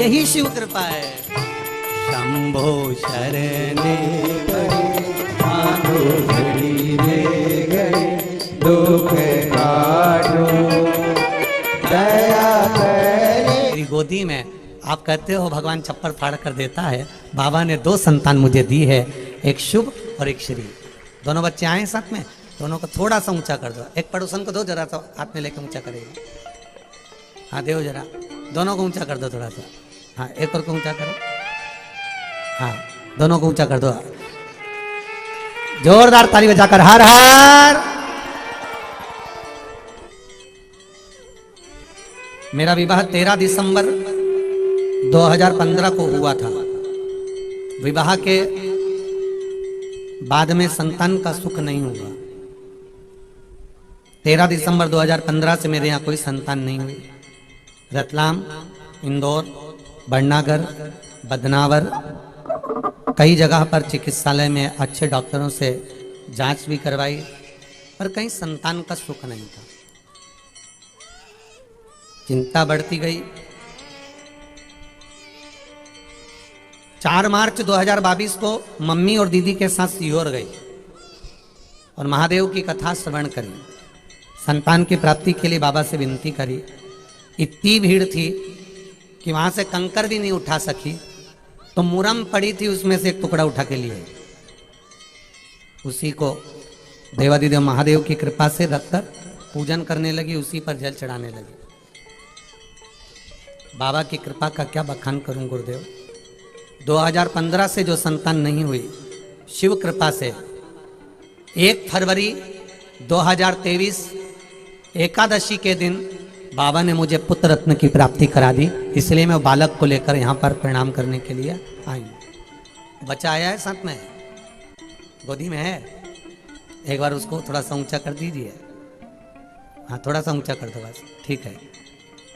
यही शिव कृपा है। शंभो शरणे मांगो घड़ी रे घड़ी दुख काटो दया करे। मेरी गोदी में आप कहते हो भगवान चप्पल फाड़ कर देता है, बाबा ने 2 संतान मुझे दी है, एक शुभ और एक श्री। दोनों बच्चे आए साथ में, दोनों को थोड़ा सा ऊंचा कर दो। एक पड़ोसन को दो जरा सा, हाथ में लेकर ऊंचा करेगा। हाँ दो जरा, दोनों को ऊंचा कर दो थोड़ा सा। हाँ एक और को ऊंचा करो। हाँ दोनों को ऊंचा कर दो। जोरदार ताली बजाकर हर हर। मेरा विवाह 13 दिसंबर 2015 को हुआ था। विवाह के बाद में संतान का सुख नहीं हुआ। 13 दिसंबर 2015 से मेरे यहाँ कोई संतान नहीं हुई। रतलाम, इंदौर, बड़नागर, बदनावर कई जगह पर चिकित्सालय में अच्छे डॉक्टरों से जांच भी करवाई, पर कहीं संतान का सुख नहीं था। चिंता बढ़ती गई। 4 मार्च 2022 को मम्मी और दीदी के साथ सीहोर गई और महादेव की कथा श्रवण करी। संतान की प्राप्ति के लिए बाबा से विनती करी। इतनी भीड़ थी कि वहां से कंकर भी नहीं उठा सकी, तो मुरम पड़ी थी, उसमें से एक टुकड़ा उठा के लिए उसी को देवादिदेव महादेव की कृपा से रखकर पूजन करने लगी, उसी पर जल चढ़ाने लगी। बाबा की कृपा का क्या बखान करूं गुरुदेव। 2015 से जो संतान नहीं हुई, शिव कृपा से 1 फरवरी 2023 एकादशी के दिन बाबा ने मुझे पुत्र रत्न की प्राप्ति करा दी। इसलिए मैं बालक को लेकर यहाँ पर प्रणाम करने के लिए आई। बच्चा आया है साथ में, गोदी में है। एक बार उसको थोड़ा सा ऊंचा कर दीजिए। हाँ थोड़ा सा ऊंचा कर दो बस, ठीक है।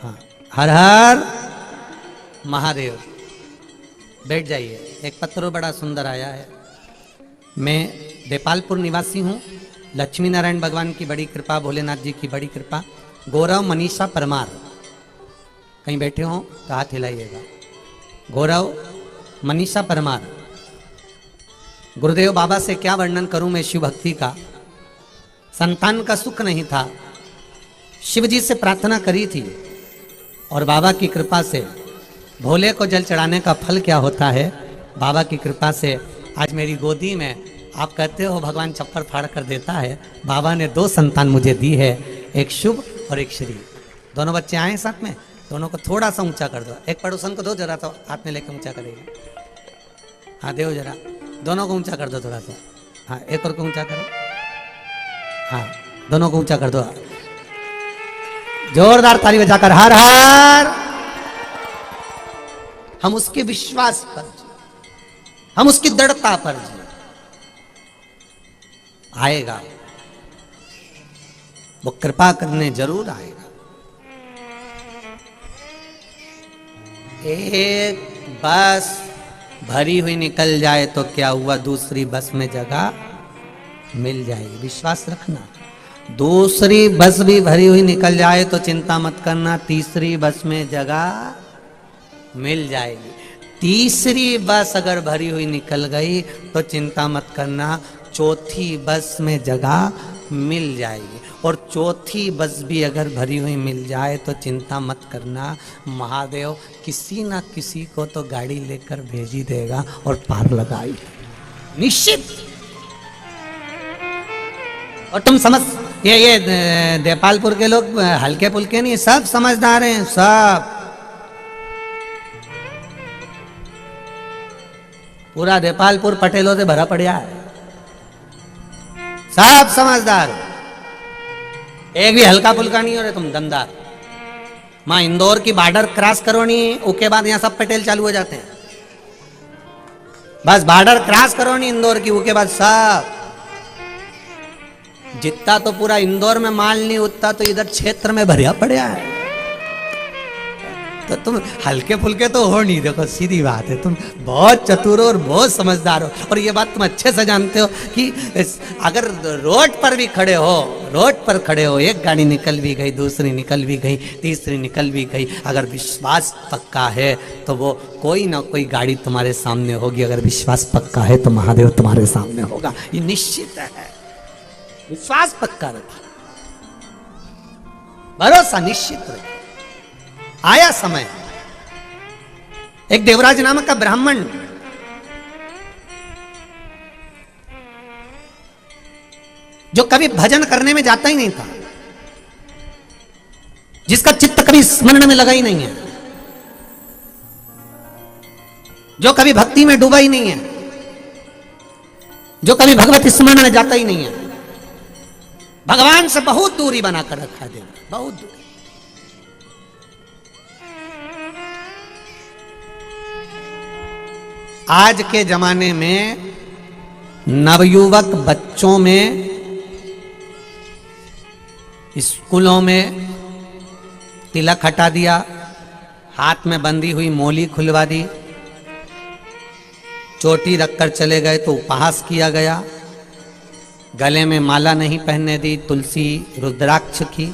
हाँ हर हर महादेव। बैठ जाइए। एक पत्र बड़ा सुंदर आया है। मैं देपालपुर निवासी हूँ। लक्ष्मी नारायण भगवान की बड़ी कृपा, भोलेनाथ जी की बड़ी कृपा। गौरव मनीषा परमार कहीं बैठे हो तो हाथ हिलाइएगा। गौरव मनीषा परमार। गुरुदेव बाबा से क्या वर्णन करूं मैं शिव भक्ति का। संतान का सुख नहीं था, शिव जी से प्रार्थना करी थी और बाबा की कृपा से भोले को जल चढ़ाने का फल क्या होता है। बाबा की कृपा से आज मेरी गोदी में आप कहते हो भगवान चप्पल फाड़ कर देता है, बाबा ने 2 संतान मुझे दी है, एक शुभ और एक श्री। दोनों बच्चे आए साथ में, दोनों को थोड़ा सा ऊंचा कर दो। एक पड़ोसन को दो जरा सा, हाथ में लेकर ऊंचा करेगा। हाँ दो जरा, दोनों को ऊंचा कर दो थोड़ा सा। हाँ एक और को ऊंचा करो। हाँ दोनों को ऊंचा कर दो। जोरदार ताली बजाकर हर हर। हम उसके विश्वास पर जी, हम उसकी दृढ़ता पर जी। आएगा, वो कृपा करने जरूर आएगा। एक बस भरी हुई निकल जाए तो क्या हुआ, दूसरी बस में जगह मिल जाएगी। विश्वास रखना। दूसरी बस भी भरी हुई निकल जाए तो चिंता मत करना, तीसरी बस में जगह मिल जाएगी। तीसरी बस अगर भरी हुई निकल गई तो चिंता मत करना, चौथी बस में जगह मिल जाएगी। और चौथी बस भी अगर भरी हुई मिल जाए तो चिंता मत करना, महादेव किसी ना किसी को तो गाड़ी लेकर भेज ही देगा और पार लगाई निश्चित। और तुम समझ, ये देपालपुर के लोग हल्के पुल्के नहीं, सब समझदार हैं, सब। पूरा देपालपुर पटेलों से भरा पड़ा है, सब समझदार। एक भी हल्का फुल्का नहीं हो रहे तुम, दमदार। मां इंदौर की बॉर्डर क्रॉस करो नहीं, उसके बाद यहां सब पटेल चालू हो जाते हैं। बस बॉर्डर क्रॉस करो नहीं इंदौर की, उसके बाद सब। जितना तो पूरा इंदौर में माल नहीं, उतना तो इधर क्षेत्र में भरिया पड़ा है। तो तुम हल्के फुल्के तो हो नहीं, देखो सीधी बात है, तुम बहुत चतुर हो और बहुत समझदार हो। और ये बात तुम अच्छे से जानते हो कि अगर रोड पर भी खड़े हो, रोड पर खड़े हो, एक गाड़ी निकल भी गई, दूसरी निकल भी गई, तीसरी निकल भी गई, अगर विश्वास पक्का है तो वो कोई ना कोई गाड़ी तुम्हारे सामने होगी। अगर विश्वास पक्का है तो महादेव तुम्हारे सामने होगा, ये निश्चित है। विश्वास पक्का रखिए, भरोसा निश्चित रखिए। आया समय, एक देवराज नामक का ब्राह्मण जो कभी भजन करने में जाता ही नहीं था, जिसका चित्त कभी स्मरण में लगा ही नहीं है, जो कभी भक्ति में डूबा ही नहीं है, जो कभी भगवत स्मरण में जाता ही नहीं है, भगवान से बहुत दूरी बनाकर रखा है, बहुत दूरी। आज के जमाने में नवयुवक बच्चों में, स्कूलों में तिलक हटा दिया, हाथ में बंधी हुई मोली खुलवा दी, चोटी रखकर चले गए तो उपहास किया गया, गले में माला नहीं पहनने दी, तुलसी रुद्राक्ष की।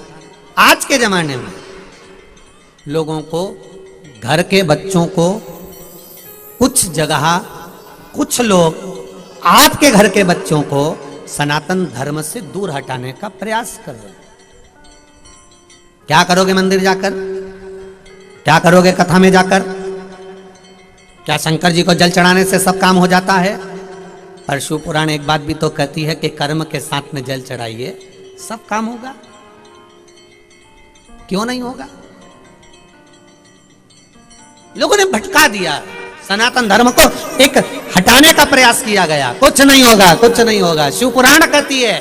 आज के जमाने में लोगों को, घर के बच्चों को, कुछ जगह कुछ लोग आपके घर के बच्चों को सनातन धर्म से दूर हटाने का प्रयास कर रहे हैं। क्या करोगे मंदिर जाकर? क्या करोगे कथा में जाकर? क्या शंकर जी को जल चढ़ाने से सब काम हो जाता है? पर शिव पुराण एक बात भी तो कहती है कि कर्म के साथ में जल चढ़ाइए, सब काम होगा। क्यों नहीं होगा? लोगों ने भटका दिया, सनातन धर्म को एक हटाने का प्रयास किया गया। कुछ नहीं होगा, कुछ नहीं होगा। शिव पुराण कहती है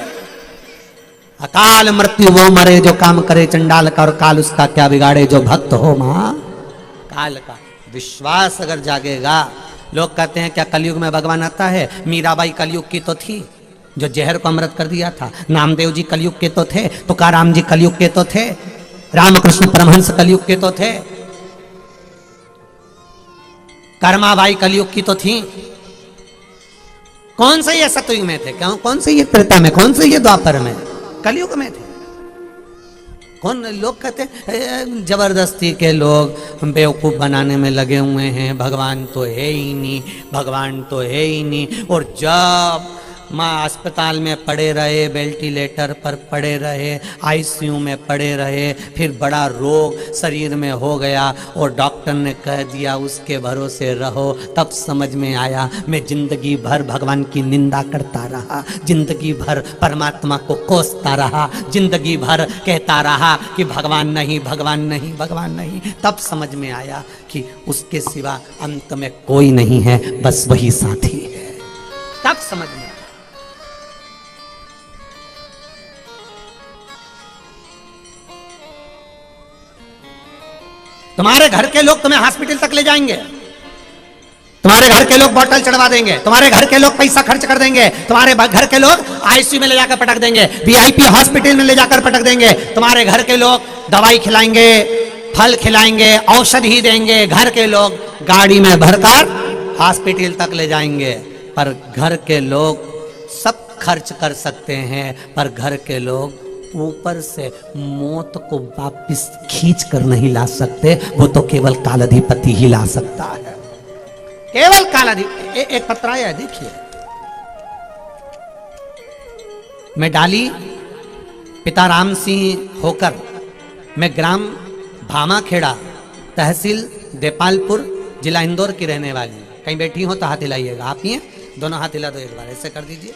अकाल मृत्यु वो मरे जो काम करे चंडाल का, और काल उसका क्या बिगाड़े जो भक्त हो मां काल का। विश्वास अगर जागेगा, लोग कहते हैं क्या कलयुग में भगवान आता है? मीराबाई कलयुग की तो थी, जो जहर को अमृत कर दिया था। नामदेव जी कलयुग के तो थे, तुकाराम जी कलयुग के तो थे, रामकृष्ण परमहंस कलयुग के तो थे, कर्माबाई कलयुग की तो थी। कौन से ये सतयुग में थे? कौन से ये त्रेता में? कौन से ये द्वापर में? कलयुग में थे। कौन लोग कहते जबरदस्ती के लोग बेवकूफ बनाने में लगे हुए हैं, भगवान तो है ही नहीं, भगवान तो है ही नहीं। और जब माँ अस्पताल में पड़े रहे, वेंटिलेटर पर पड़े रहे, आईसीयू में पड़े रहे, फिर बड़ा रोग शरीर में हो गया और डॉक्टर ने कह दिया उसके भरोसे रहो, तब समझ में आया मैं जिंदगी भर भगवान की निंदा करता रहा, जिंदगी भर परमात्मा को कोसता रहा, जिंदगी भर कहता रहा कि भगवान नहीं, भगवान नहीं, भगवान नहीं। तब समझ में आया कि उसके सिवा अंत में कोई नहीं है, बस वही साथी है। तब समझ में तुम्हारे घर के लोग तुम्हें हॉस्पिटल तक ले जाएंगे, तुम्हारे घर के लोग बोतल चढ़वा देंगे, तुम्हारे घर के लोग पैसा खर्च कर देंगे, तुम्हारे घर के लोग आईसीयू में ले जाकर पटक देंगे, वीआईपी हॉस्पिटल में ले जाकर पटक देंगे, तुम्हारे घर के लोग दवाई खिलाएंगे, फल खिलाएंगे, औषधि देंगे, घर के लोग गाड़ी में भरकर हॉस्पिटल तक ले जाएंगे। पर घर के लोग सब खर्च कर सकते हैं, पर घर के लोग ऊपर से मौत को वापस खींच कर नहीं ला सकते। वो तो केवल कालाधिपति ही ला सकता है, केवल कालाधिपति। एक पत्र आया देखिए, मैं डाली पिता राम सिंह होकर, मैं ग्राम भामाखेड़ा, तहसील देपालपुर, जिला इंदौर की रहने वाली। कहीं बैठी हो तो हाथ हिलाइएगा। आप ही हैं? दोनों हाथ हिला दो एक बार, ऐसे कर दीजिए।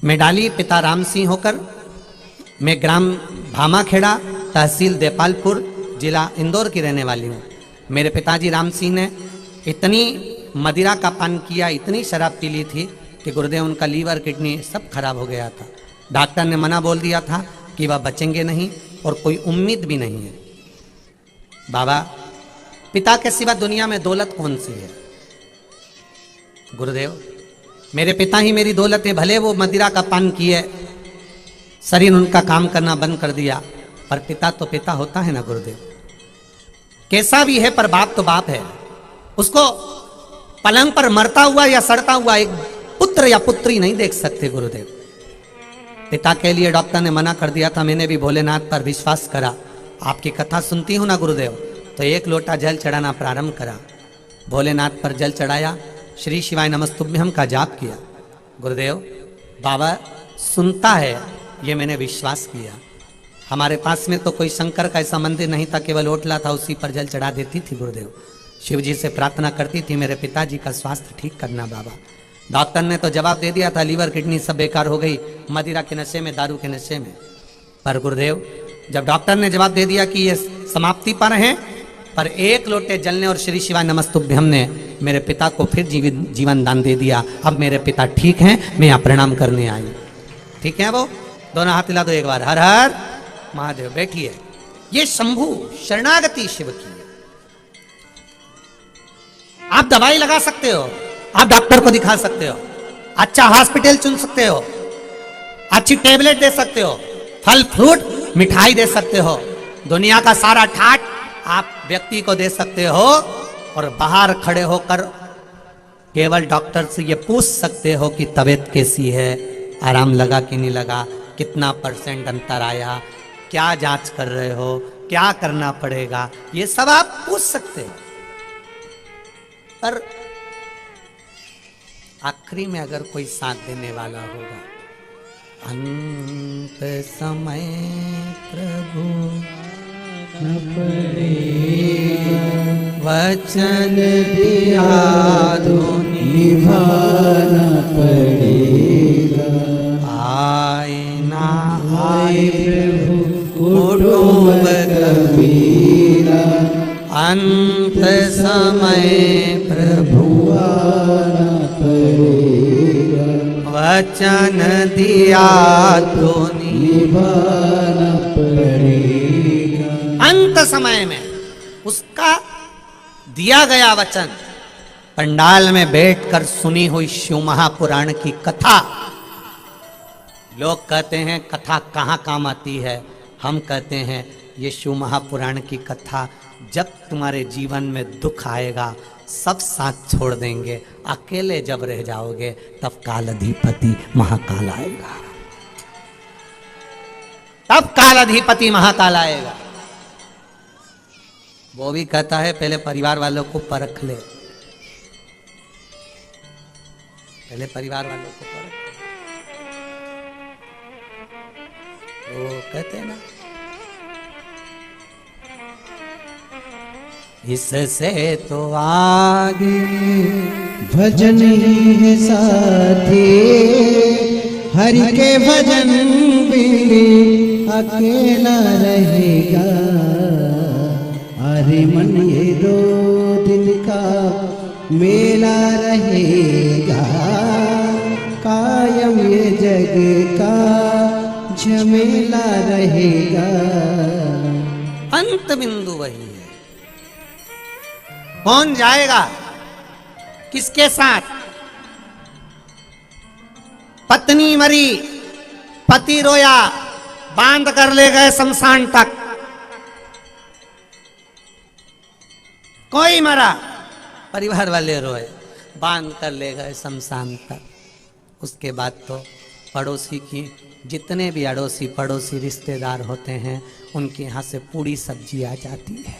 मैं डाली पिता राम सिंह होकर, मैं ग्राम भामाखेड़ा, तहसील देपालपुर, जिला इंदौर की रहने वाली हूँ। मेरे पिताजी राम सिंह ने इतनी मदिरा का पान किया, इतनी शराब पी ली थी कि गुरुदेव उनका लीवर, किडनी सब खराब हो गया था। डॉक्टर ने मना बोल दिया था कि वह बचेंगे नहीं और कोई उम्मीद भी नहीं है। बाबा, पिता के सिवा दुनिया में दौलत कौन सी है? गुरुदेव, मेरे पिता ही मेरी दौलत है। भले वो मदिरा का पान किए, शरीर उनका काम करना बंद कर दिया, पर पिता तो पिता होता है ना गुरुदेव। कैसा भी है पर बाप तो बाप है। उसको पलंग पर मरता हुआ या सड़ता हुआ एक पुत्र या पुत्री नहीं देख सकते गुरुदेव। पिता के लिए डॉक्टर ने मना कर दिया था, मैंने भी भोलेनाथ पर विश्वास करा। आपकी कथा सुनती हूं ना गुरुदेव, तो एक लोटा जल चढ़ाना प्रारंभ करा, भोलेनाथ पर जल चढ़ाया, श्री शिवाय नमस्तुभ्यम का जाप किया। गुरुदेव बाबा सुनता है, ये मैंने विश्वास किया। हमारे पास में तो कोई शंकर का ऐसा मंदिर नहीं था, केवल ओटला था, उसी पर जल चढ़ा देती थी गुरुदेव। शिव जी से प्रार्थना करती थी, मेरे पिताजी का स्वास्थ्य ठीक करना बाबा। डॉक्टर ने तो जवाब दे दिया था, लीवर किडनी सब बेकार हो गई, मदिरा के नशे में, दारू के नशे में। पर गुरुदेव जब डॉक्टर ने जवाब दे दिया कि ये समाप्ति पर हैं, पर एक लोटे जलने और श्री शिवाय नमस्तुभ्यम ने मेरे पिता को फिर जीवन दान दे दिया। अब मेरे पिता ठीक हैं, मैं यहाँ प्रणाम करने आई। ठीक है वो, दोनों हाथ हिला दो एक बार, हर हर महादेव। बैठिए। ये शंभु शरणागति शिव की है। आप दवाई लगा सकते हो, आप डॉक्टर को दिखा सकते हो, अच्छा हॉस्पिटल चुन सकते हो, अच्छी टेबलेट दे सकते हो, फल फ्रूट मिठाई दे सकते हो, दुनिया का सारा ठाट आप व्यक्ति को दे सकते हो, और बाहर खड़े होकर केवल डॉक्टर से ये पूछ सकते हो कि तबीयत कैसी है, आराम लगा कि नहीं लगा, कितना % अंतर आया, क्या जांच कर रहे हो, क्या करना पड़ेगा, ये सब आप पूछ सकते हो। पर आखिरी में अगर कोई साथ देने वाला होगा, अंत समय प्रभु न पड़ेगा, वचन दिया तो निभाना पड़ेगा। आए ना आए प्रभु कुटुंब कबीरा, अंत समय प्रभु आना पड़ेगा। वचन दिया तो निभाना पड़ेगा। अंत समय में उसका दिया गया वचन पंडाल में बैठकर सुनी हुई शिव महापुराण की कथा। लोग कहते हैं कथा कहाँ काम आती है, हम कहते हैं ये शिव महापुराण की कथा। जब तुम्हारे जीवन में दुख आएगा सब साथ छोड़ देंगे, अकेले जब रह जाओगे तब काल अधिपति महाकाल आएगा, तब काल अधिपति महाकाल आएगा। वो भी कहता है पहले परिवार वालों को परख ले, पहले परिवार वालों को परख ले। वो कहते हैं ना, इससे तो आगे भजन ही है साथी, हरि के भजन बिन अकेला रहेगा। अरे मन ये दो दिन का मेला रहेगा, कायम ये जग का झमेला रहेगा। अंत बिंदु वही है। कौन जाएगा किसके साथ? पत्नी मरी, पति रोया, बांध कर ले गए शमशान तक। कोई मरा, परिवार वाले रोए, बांध कर ले गए शमशान तक। उसके बाद तो पड़ोसी की, जितने भी अड़ोसी पड़ोसी रिश्तेदार होते हैं, उनके यहाँ से पूरी सब्जी आ जाती है।